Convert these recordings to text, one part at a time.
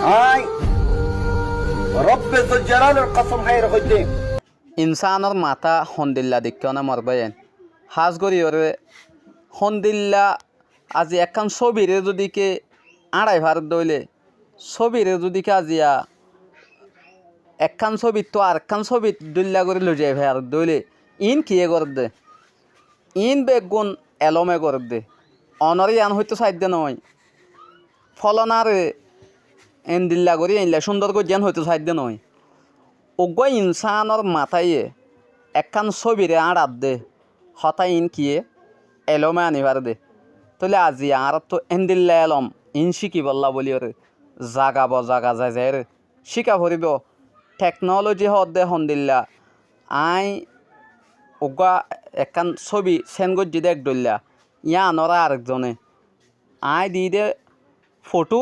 I রব্বে যুল জালালের কসম খাইর হইতে ইনসানর মাথা হন্দিল্লা দিক্কনে মরবায়েন হাজ গরি ওরে হন্দিল্লা আজি একখান ছবিরে যদিকে আড়াই ভারত দইলে ছবিরে যদিকে আজিয়া একখান ছবিত তো আর একখান ছবিত দুল্লা করে লৈ যায় ভারত দইলে ইন কিয়ে করে দে ইন বেগুন এলমে করে দে অনরে আন হয়তো সাইড নয় ফলনারে এন দিল্লা করি এনলা সুন্দর করে যেন হয়তো সাইড নয় ওগো ইনসানর মাথায় একখান ছবিরে আড়াত দে হতাই ইন কিয়ে এলমে আনিবার দে তাহলে আজি আর তো এন্দিল্লা এলম ইন শিকি বললা বলি ওরে জাগাব জাগা যায় যায় রে শিকা ভরিব টেকনোলজি হদ দে হন্দিল্লা আই ওগা একখান ছবি সেনগত যদি এক ডল্লা ইয়া আনরা আরেকজনে আই দি দে ফটো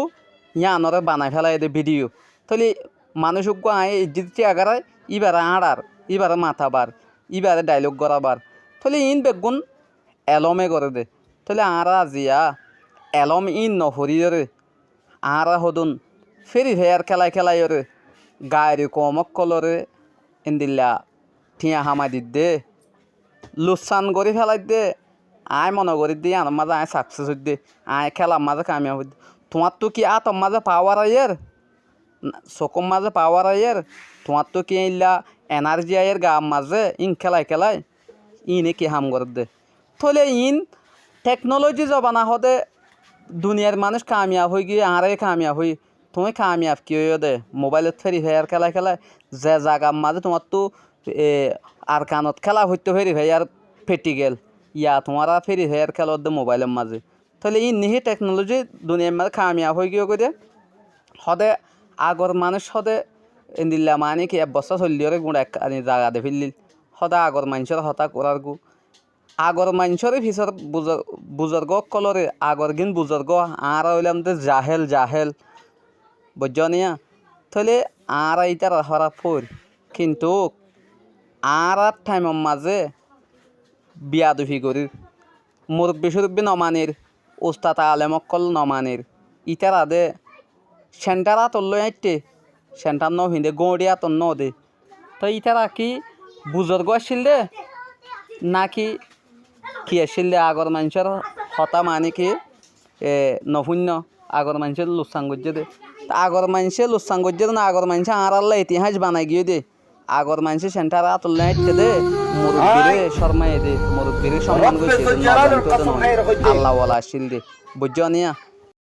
ইয়া আনরে বানাই ফেলাই দে ভিডিও তাহলে মানুষ ওগো আই ইজ্জিত আগারায় ইবারে আড়ার ইবারে মাথা বার ইবারে ডায়লগ করাবার তাহলে ইন বেগুন এলমে করে দে তাহলে আরা জিয়া এলম ইন নহরি রে আরা হদুন ফেরি ভেয়ার খেলাই খেলাই রে গায়ের কমক কলরে ইন্দিল্লা ঠিয়া হামাই দি দে লুসান করে ফেলাই দে আয় মনে করি দিয়ে আমার মাঝে আয় সাকসেস হই দে আয় খেলার মাঝে কামিয়াব হই তোমার তো কি আতম মাঝে পাওয়ার আয়ের চকুর মাঝে পাওয়ার আয়ের তোমার তো কি ইল্লা এনার্জি আয়ের গা মাঝে ইন খেলাই খেলাই ইনে কি হাম করে দে তাহলে ইন টেকনোলজি জবানা হদে দুনিয়ার মানুষ কামিয়াব হয়ে গিয়ে আরে কামিয়াব হই তুমি কামিয়াব কি হইও দে মোবাইলত ফেরি ভাইয়ার খেলাই খেলাই যে জাগার মাঝে তোমার তো আর কানত খেলা হইতে ফেরি ভাইয়ার ফেটি গেল ইয়া তোমার ফেরি ভাইয়ার খেলা দে মোবাইলের মাঝে তাহলে ই নিহি টেকনোলজি দুনিয়ার মাঝে কামিয়াব হয়ে গিয়ে দে সদে আগর মানুষ সদে এন্দিল্লা মানে কি এক বছর চলিওরে গুড়া আনি জাগা দে ফিরলিল সদা আগর মানুষের হতা করার গু আগর মানুষের ভিতর বুজর্গ কলরে আগর গিন বুজর্গ আর হইলাম তো জাহেল জাহেল বুঝনিয়া তাহলে আর এইটার হরা ফোর কিন্তু আর টাইমের মাঝে বিয়া দুফি করি মুরব্বী সুরব্বী নমানির উস্তাদ আলেমকল নমানির ইটার আদে সেন্টার আতল আইটে সেন্টার ন হিন্দে গড়িয়া তো ন দে তো ইটারা কি বুজর্গ আসছিল দে নাকি কি আসছিল দে আগর মানুষের হতা মানে কি নভুন্য আগর মানুষের লুসাং গজ্জে দে তা আগর মানুষে লুসাং গজ্জে দে না আগর মানুষে আর আল্লাহ ইতিহাস বানাই গিয়ে দে আগর মানুষে সেন্টার আতল আইটে দে মুরব্বীরে শর্মাই দে মুরব্বীরে সম্মান করছে আল্লাহ ওয়ালা আসছিল দে বুঝছো নিয়া